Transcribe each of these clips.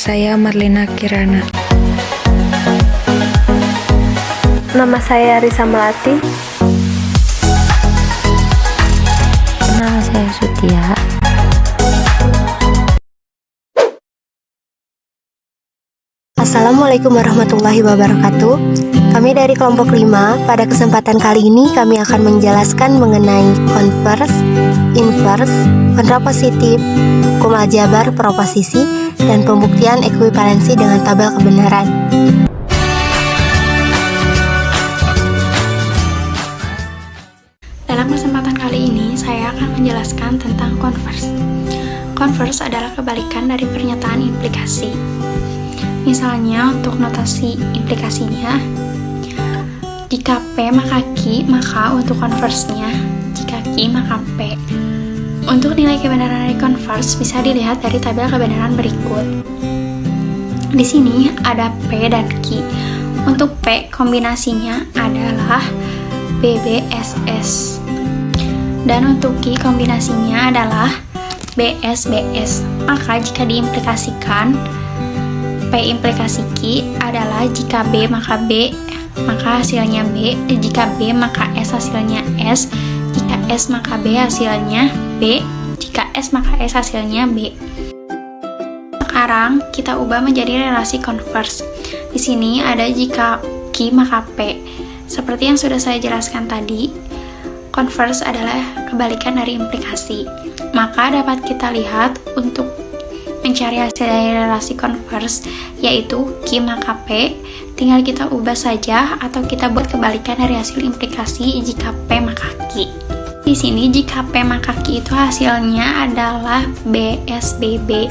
saya Marlina Kirana. Nama saya Risa Melati. Nama saya Sutia. Assalamualaikum warahmatullahi wabarakatuh. Kami dari kelompok 5. Pada kesempatan kali ini kami akan menjelaskan mengenai converse, inverse, kontrapositif, hukum aljabar, proposisi, dan pembuktian ekuivalensi dengan tabel kebenaran. Dalam kesempatan kali ini, saya akan menjelaskan tentang converse. Converse adalah kebalikan dari pernyataan implikasi. Misalnya, untuk notasi implikasinya, jika P maka Q, maka untuk converse-nya, jika Q maka P. Untuk nilai kebenaran dari converse bisa dilihat dari tabel kebenaran berikut. Di sini ada P dan Q. Untuk P, kombinasinya adalah BBSS. Dan untuk Q, kombinasinya adalah BSBS. Maka jika diimplikasikan, P implikasi Q adalah jika B maka B, maka hasilnya B. Jika B maka S, hasilnya S. Jika S maka B, hasilnya B. Jika S maka S, hasilnya B. Sekarang kita ubah menjadi relasi converse. Di sini ada jika Q maka P. Seperti yang sudah saya jelaskan tadi, converse adalah kebalikan dari implikasi. Maka dapat kita lihat untuk mencari hasil dari relasi converse, yaitu Q maka P, tinggal kita ubah saja atau kita buat kebalikan dari hasil implikasi jika P maka Q. Di sini jika P maka Q itu hasilnya adalah BSBB.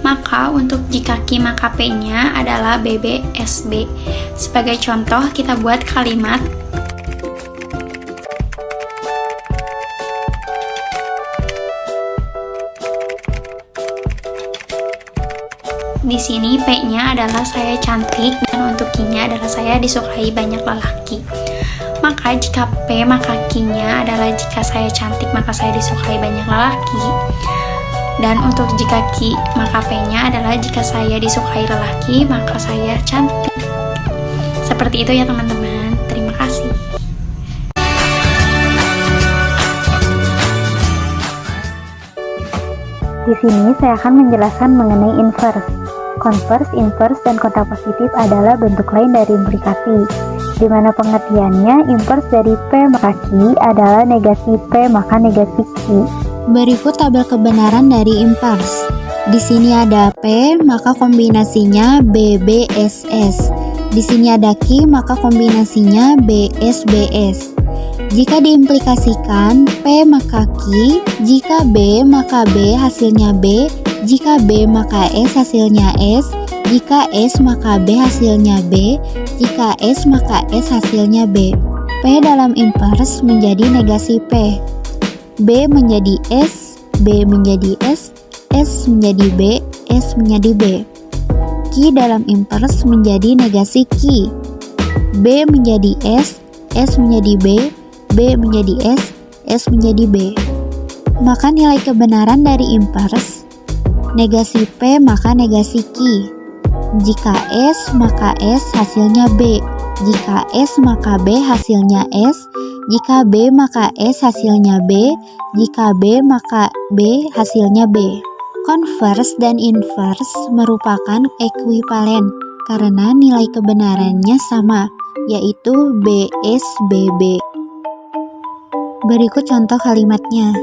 Maka untuk jika Q maka P-nya adalah BBSB. Sebagai contoh, kita buat kalimat di sini P-nya adalah saya cantik dan untuk Q-nya adalah saya disukai banyak lelaki. Maka jika P maka Q-nya adalah jika saya cantik maka saya disukai banyak lelaki. Dan untuk jika Q maka P-nya adalah jika saya disukai lelaki maka saya cantik. Seperti itu ya teman-teman. Terima kasih. Di sini saya akan menjelaskan mengenai inverse. Converse, inverse, dan kontrapositif adalah bentuk lain dari implikasi, di mana pengertiannya inverse dari P maka Q adalah negasi P maka negasi Q. Berikut tabel kebenaran dari inverse. Di sini ada P, maka kombinasinya BBSS. Di sini ada Q, maka kombinasinya BSBS. Jika diimplikasikan P maka Q, jika B maka B hasilnya B, jika B maka S hasilnya S, jika S maka B hasilnya B, jika S maka S hasilnya B. P dalam inverse menjadi negasi P. B menjadi S, B menjadi S, S menjadi B, S menjadi B. Q dalam inverse menjadi negasi Q. B menjadi S menjadi B, B menjadi S menjadi B. Maka nilai kebenaran dari inverse negasi P maka negasi Q. Jika S maka S hasilnya B. Jika S maka B hasilnya S. Jika B maka S hasilnya B. Jika B maka B hasilnya B. Converse dan inverse merupakan ekuivalen karena nilai kebenarannya sama, yaitu BSBB. Berikut contoh kalimatnya.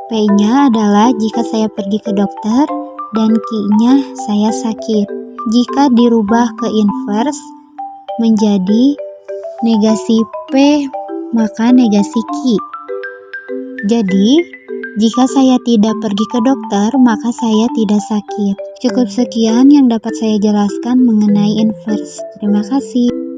P-nya adalah jika saya pergi ke dokter dan Q-nya saya sakit. Jika dirubah ke inverse menjadi negasi P maka negasi Q. Jadi, jika saya tidak pergi ke dokter maka saya tidak sakit. Cukup sekian yang dapat saya jelaskan mengenai inverse. Terima kasih.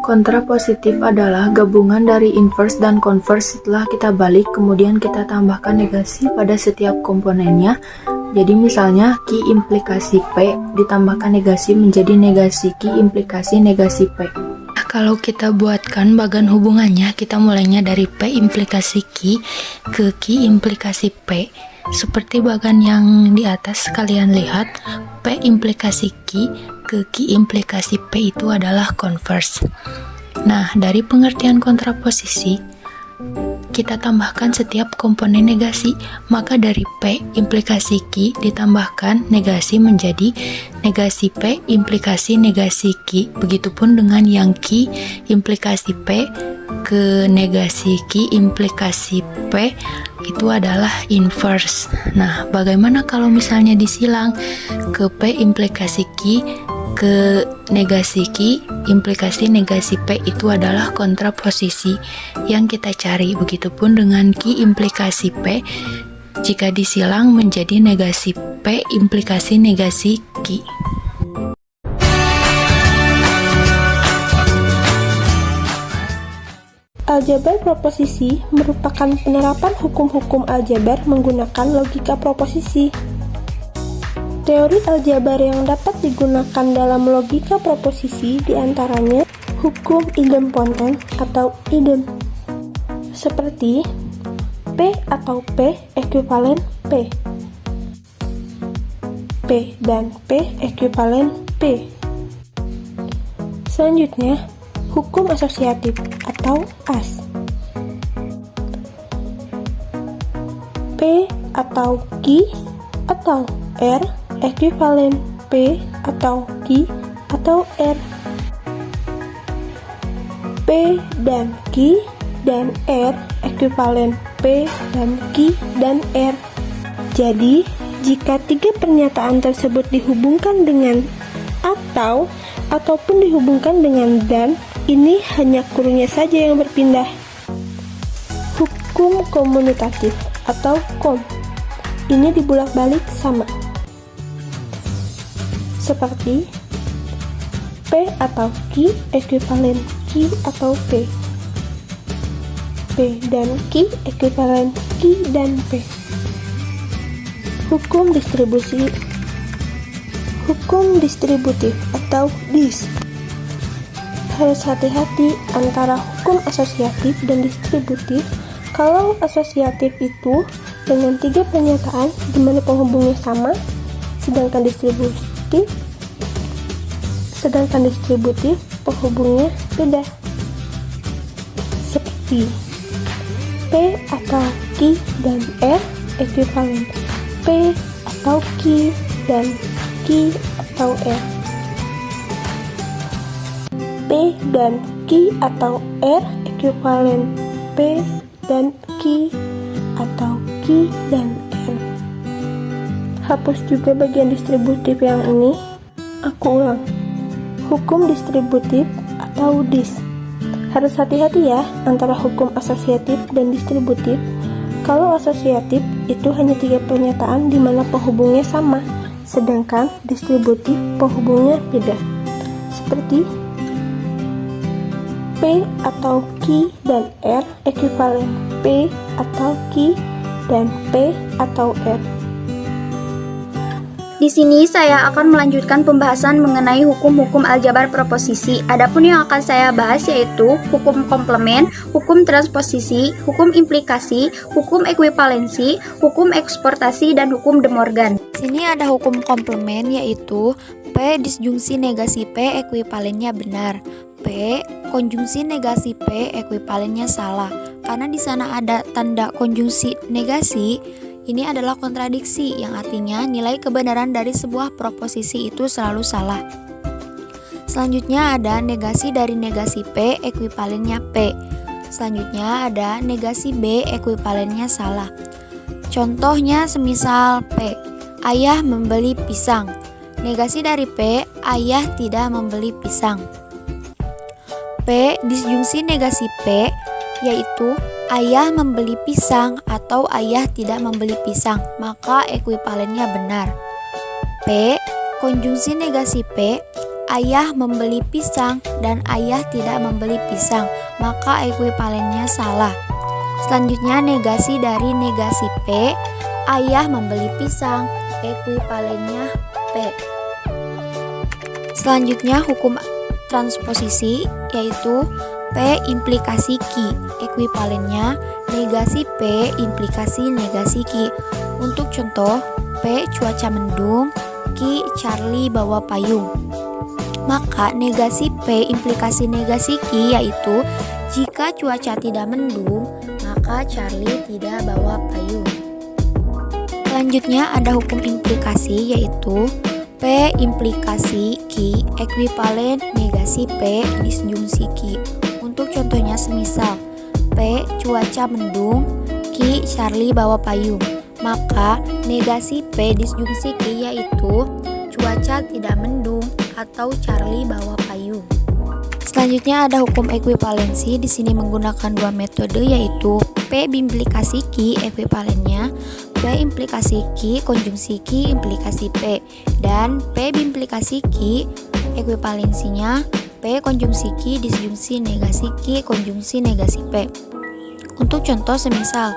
Kontrapositif adalah gabungan dari inverse dan converse setelah kita balik, kemudian kita tambahkan negasi pada setiap komponennya, Jadi misalnya Q implikasi P ditambahkan negasi menjadi negasi Q implikasi negasi P. Kalau kita buatkan bagan hubungannya, kita mulainya dari P implikasi Q ke Q implikasi P. Seperti bagan yang di atas kalian lihat, P implikasi Q ke Q implikasi P itu adalah converse. Nah, dari pengertian kontraposisi, kita tambahkan setiap komponen negasi, maka dari P implikasi Q ditambahkan negasi menjadi negasi P implikasi negasi Q. Begitupun dengan yang Q implikasi P ke negasi Q implikasi P itu adalah inverse. Nah, bagaimana kalau misalnya disilang ke P implikasi Q ke negasi Q implikasi negasi P itu adalah kontraposisi yang kita cari. Begitupun dengan Q implikasi P jika disilang menjadi negasi P implikasi negasi Q. Aljabar proposisi merupakan penerapan hukum-hukum aljabar menggunakan logika proposisi. Teori aljabar yang dapat digunakan dalam logika proposisi diantaranya hukum idempoten atau idem, seperti P atau P ekuivalen P, P dan P ekuivalen P. Selanjutnya, hukum asosiatif atau AS. P atau Q atau R ekuivalen P atau Q atau R. P dan Q dan R ekuivalen P dan Q dan R. Jadi, jika tiga pernyataan tersebut dihubungkan dengan atau ataupun dihubungkan dengan dan, ini hanya kurungnya saja yang berpindah. Hukum komutatif atau kom. Ini dibulak-balik sama. Seperti P atau Q ekuivalen Q atau P. P dan Q ekuivalen Q dan P. Hukum distribusi. Hukum distributif atau dis. Harus hati-hati antara hukum asosiatif dan distributif. Kalau asosiatif itu dengan tiga pernyataan di mana penghubungnya sama, sedangkan distributif penghubungnya beda. Seperti P atau Q dan R ekuivalen P atau Q dan Q atau R. P dan Q atau R ekuivalen P dan Q atau Q dan R. Hapus juga bagian distributif yang ini. Aku ulang. Hukum distributif atau dis. Harus hati-hati ya antara hukum asosiatif dan distributif. Kalau asosiatif itu hanya tiga pernyataan di mana penghubungnya sama, sedangkan distributif penghubungnya beda. Seperti P atau Q dan R ekuivalen P atau Q dan P atau R. Di sini saya akan melanjutkan pembahasan mengenai hukum-hukum aljabar proposisi. Adapun yang akan saya bahas yaitu hukum komplement, hukum transposisi, hukum implikasi, hukum ekuivalensi, hukum eksportasi, dan hukum De Morgan. Sini ada hukum komplement yaitu P disjungsi negasi P ekuivalennya benar. P konjungsi negasi P ekuivalennya salah. Karena di sana ada tanda konjungsi negasi, ini adalah kontradiksi yang artinya nilai kebenaran dari sebuah proposisi itu selalu salah. Selanjutnya ada negasi dari negasi P ekuivalennya P. Selanjutnya ada negasi B ekuivalennya salah. Contohnya semisal P, ayah membeli pisang. Negasi dari P, ayah tidak membeli pisang. P disjungsi negasi P yaitu ayah membeli pisang atau ayah tidak membeli pisang, maka ekuivalennya benar. P konjungsi negasi P, ayah membeli pisang dan ayah tidak membeli pisang, maka ekuivalennya salah. Selanjutnya negasi dari negasi P, ayah membeli pisang ekuivalennya P. Selanjutnya hukum transposisi yaitu P implikasi Q, ekuivalennya negasi P implikasi negasi Q. Untuk contoh, P cuaca mendung, Q Charlie bawa payung. Maka negasi P implikasi negasi Q yaitu jika cuaca tidak mendung, maka Charlie tidak bawa payung. Selanjutnya ada hukum implikasi yaitu P implikasi Q ekuivalen negasi P disjungsi Q. Untuk contohnya semisal P cuaca mendung, Q Charlie bawa payung. Maka negasi P disjungsi Q yaitu cuaca tidak mendung atau Charlie bawa payung. Selanjutnya ada hukum ekuivalensi. Di sini menggunakan dua metode yaitu P implikasi Q ekuivalennya P implikasi Q konjungsi Q implikasi P, dan P implikasi Q ekuivalensinya P konjungsi Q disjungsi negasi Q konjungsi negasi P. Untuk contoh semisal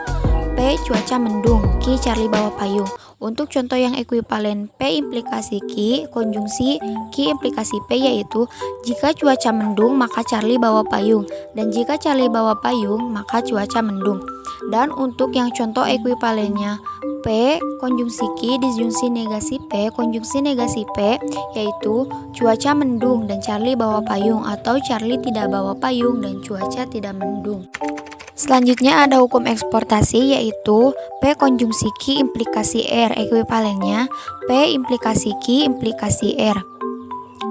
P cuaca mendung, Q Charlie bawa payung. Untuk contoh yang ekuivalen P implikasi Q konjungsi Q implikasi P yaitu jika cuaca mendung maka Charlie bawa payung, dan jika Charlie bawa payung maka cuaca mendung. Dan untuk yang contoh ekuivalennya P konjungsi Q disjungsi negasi P konjungsi negasi P yaitu cuaca mendung dan Charlie bawa payung, atau Charlie tidak bawa payung dan cuaca tidak mendung. Selanjutnya ada hukum eksportasi yaitu P konjungsi Q implikasi R ekuivalennya P implikasi Q implikasi R.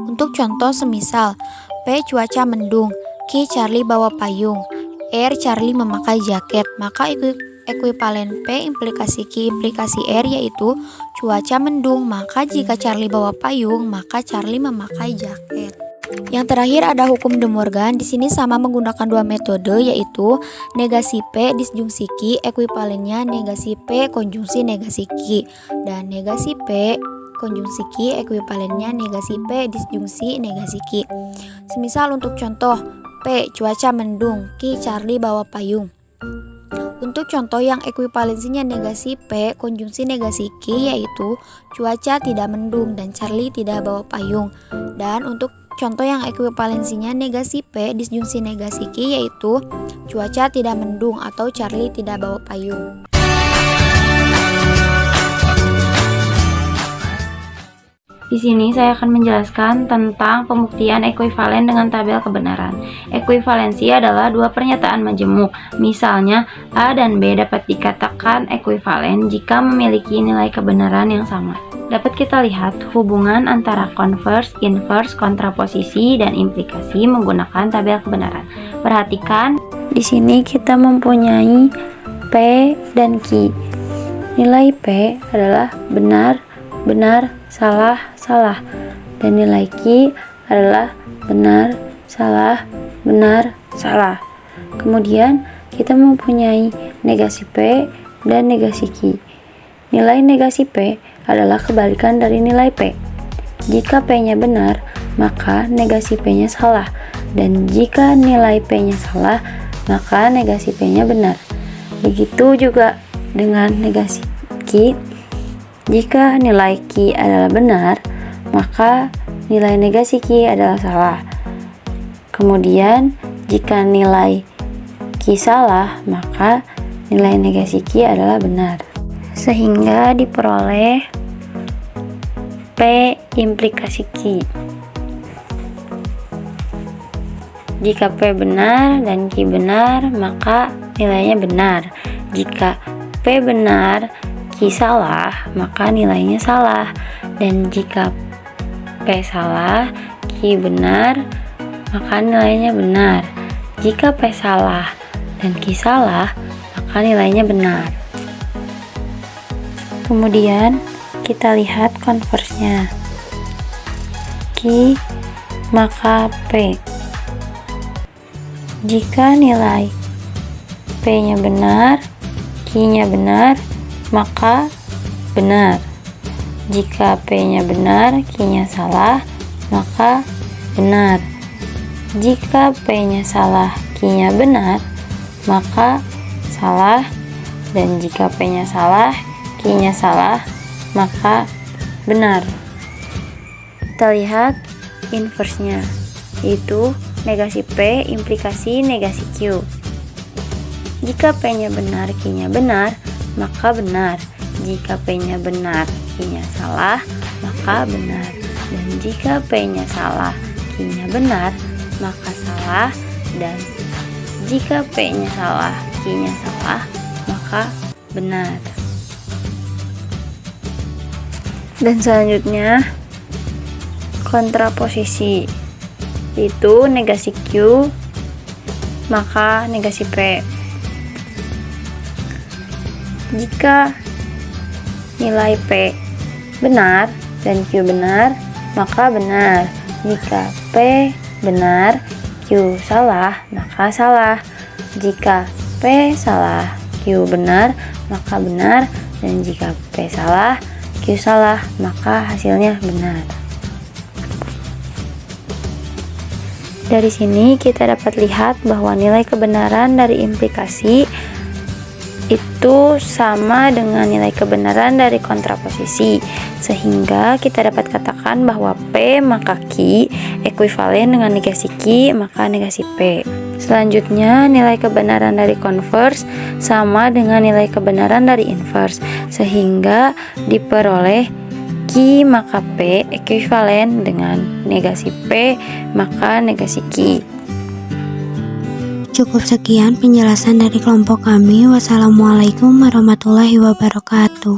Untuk contoh semisal P cuaca mendung, Q Charlie bawa payung, R Charlie memakai jaket, maka ekuivalen P implikasi Q implikasi R yaitu cuaca mendung, maka jika Charlie bawa payung maka Charlie memakai jaket. Yang terakhir ada hukum De Morgan. Di sini sama menggunakan dua metode yaitu negasi P disjungsi Q ekuivalennya negasi P konjungsi negasi Q, dan negasi P konjungsi Q ekuivalennya negasi P disjungsi negasi Q. Semisal untuk contoh P cuaca mendung, Q Charlie bawa payung. Untuk contoh yang ekuivalensinya negasi P konjungsi negasi Q yaitu cuaca tidak mendung dan Charlie tidak bawa payung. Dan untuk contoh yang ekuivalensinya negasi P disjungsi negasi Q yaitu cuaca tidak mendung atau Charlie tidak bawa payung. Di sini saya akan menjelaskan tentang pembuktian ekuivalen dengan tabel kebenaran. Ekuivalensi adalah dua pernyataan majemuk. Misalnya, A dan B dapat dikatakan ekuivalen jika memiliki nilai kebenaran yang sama. Dapat kita lihat hubungan antara converse, inverse, kontraposisi, dan implikasi menggunakan tabel kebenaran. Perhatikan, di sini kita mempunyai P dan Q. Nilai P adalah benar, benar, salah, salah, dan nilai Q adalah benar, salah, benar, salah. Kemudian kita mempunyai negasi P dan negasi Q. Nilai negasi P adalah kebalikan dari nilai P. Jika P-nya benar, maka negasi P-nya salah, dan jika nilai P-nya salah, maka negasi P-nya benar. Begitu juga dengan negasi Q. Jika nilai Q adalah benar, maka nilai negasi Q adalah salah. Kemudian, jika nilai Q salah, maka nilai negasi Q adalah benar. Sehingga diperoleh P implikasi Q. Jika P benar dan Q benar, maka nilainya benar. Jika P benar, Q salah, maka nilainya salah. Dan jika P salah, Q benar, maka nilainya benar. Jika P salah dan Q salah, maka nilainya benar. Kemudian kita lihat konversnya. Q maka P. Jika nilai P-nya benar, Q-nya benar, maka benar. Jika P-nya benar, Q-nya salah, maka benar. Jika P-nya salah, Q-nya benar, maka salah. Dan jika P-nya salah, Q-nya salah, maka benar. Kita lihat inverse-nya, yaitu negasi P implikasi negasi Q. Jika P-nya benar, Q-nya benar, maka benar. Jika P-nya benar, Q-nya salah, maka benar. Dan jika P-nya salah, Q-nya benar, maka salah. Dan jika P-nya salah, Q-nya salah, maka benar. Dan selanjutnya kontraposisi, itu negasi Q maka negasi P. Jika nilai P benar dan Q benar, maka benar. Jika P benar, Q salah, maka salah. Jika P salah, Q benar, maka benar. Dan jika P salah, Q salah, maka hasilnya benar. Dari sini kita dapat lihat bahwa nilai kebenaran dari implikasi itu sama dengan nilai kebenaran dari kontraposisi, sehingga kita dapat katakan bahwa P maka Q ekuivalen dengan negasi Q maka negasi P. Selanjutnya, nilai kebenaran dari converse sama dengan nilai kebenaran dari inverse, sehingga diperoleh Q maka P ekuivalen dengan negasi P maka negasi Q. Cukup sekian penjelasan dari kelompok kami. Wassalamualaikum warahmatullahi wabarakatuh.